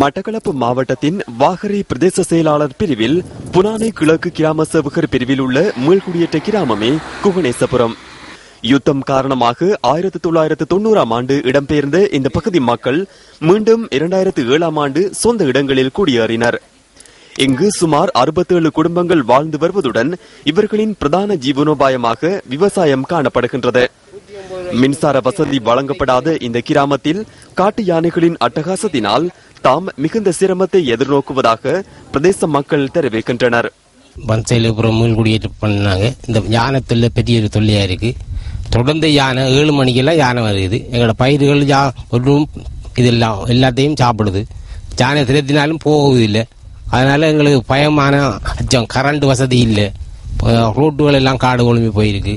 மட்டக்களப்பு மாவட்டத்தின் வாகரை பிரதேச செயலாளர் பிரிவில் புனானை கிழக்கு கிராம சேவகர் பிரிவில் உள்ள மீள்குடியேற்ற கிராமமே குகணேசபுரம். யுத்தம் காரணமாக 1990ஆம் ஆண்டு இடம்பெயர்ந்த இந்த பகுதி மக்கள் மீண்டும் 2007ஆம் ஆண்டு சொந்த இடங்களில் குடியேறினர். இங்கு சுமார் 67 குடும்பங்கள் வாழ்ந்து வருவதுடன் இவர்களின் பிரதான ஜீவனோபாயமாக விவசாயம் காணப்படுகின்றது. மின்சார வசதி வழங்கப்படாத இந்த கிராமத்தில் காட்டு யானைகளின் அட்டகாசத்தினால் தாம் மிகுந்த சிரமத்தை எதிர்நோக்குவதாக பிரதேச மக்கள் தெரிவிக்கின்றனர். இந்த யானை தொல்லை பெரிய ஒரு தொல்லையா இருக்கு. தொடர்ந்து யானை 7 மணிக்கெல்லாம் யானை வருது. எங்களோட பயிர்கள் ஒன்றும் இதெல்லாம் எல்லாத்தையும் சாப்பிடுது. யானை திரத்தினாலும் போவதில்லை. அதனால எங்களுக்கு பயமான அச்சம். கரண்ட் வசதி இல்லை. ரோட்டுகள் எல்லாம் காடு ஒழுங்கி போயிருக்கு.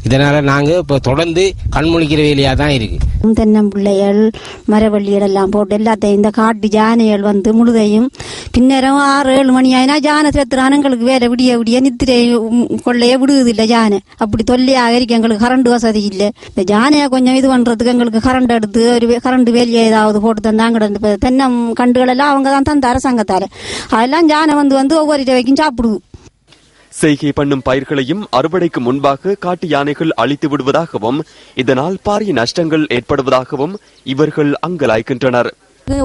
இதனால நாங்க இப்ப தொடர்ந்து கண்முழிக்கிற வேலையா தான் இருக்கு. தென்னம்பிள்ளைகள் மரவள்ளிகள் எல்லாம் போட்டு எல்லாத்தையும் இந்த காட்டு ஜானைகள் வந்து முழுதையும் பின்னரும் 6-7 மணி ஆயினா ஜானை சேர்த்துறான். எங்களுக்கு வேற விடிய விடிய நித்திரை கொள்ளைய விடுவதில்லை ஜானை. அப்படி தொல்லையாக இருக்கு. எங்களுக்கு கரண்ட் வசதி இல்லை. இந்த ஜானையை கொஞ்சம் இது பண்றதுக்கு எங்களுக்கு கரண்ட் எடுத்து ஒரு கரண்ட் வேலையை ஏதாவது போட்டு தந்தாங்க. தென்னம் கண்டுகள் எல்லாம் அவங்க தான் தந்த அரசாங்கத்தால அதெல்லாம் ஜானை வந்து ஒவ்வொரு வரைக்கும் சாப்பிடுவோம். செய்கை பண்ணும் பயிர்களையும் அறுவடைக்கு முன்பாக காட்டு யானைகள் அழித்து விடுவதாகவும் இதனால் பாரிய நஷ்டங்கள் ஏற்படுவதாகவும் இவர்கள் அங்கலாய்க்கின்றனர்.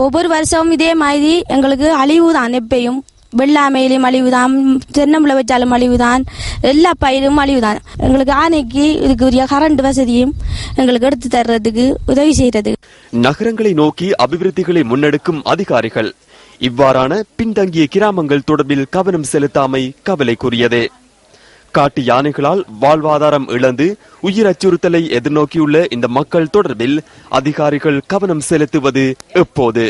ஒவ்வொரு வருஷமும் இதே மாதிரி எங்களுக்கு அழிவுதான். எப்பயும் வெள்ளாமையிலும் அழிவுதான், தென்னம்பிள்ளை வச்சாலும் அழிவுதான், எல்லா பயிரும் அழிவுதான். எங்களுக்கு ஆணைக்கு இதுக்குரிய கரண்ட் வசதியும் எங்களுக்கு எடுத்து தர்றதுக்கு உதவி செய்யறது. நகரங்களை நோக்கி அபிவிருத்திகளை முன்னெடுக்கும் அதிகாரிகள் இவ்வாறான பின்தங்கிய கிராமங்கள் தொடர்பில் கவனம் செலுத்தாமை கவலைக்குரியது. காட்டு யானைகளால் வாழ்வாதாரம் இழந்து உயிர் அச்சுறுத்தலை எதிர்நோக்கியுள்ள இந்த மக்கள் தொடர்பில் அதிகாரிகள் கவனம் செலுத்துவது எப்போது?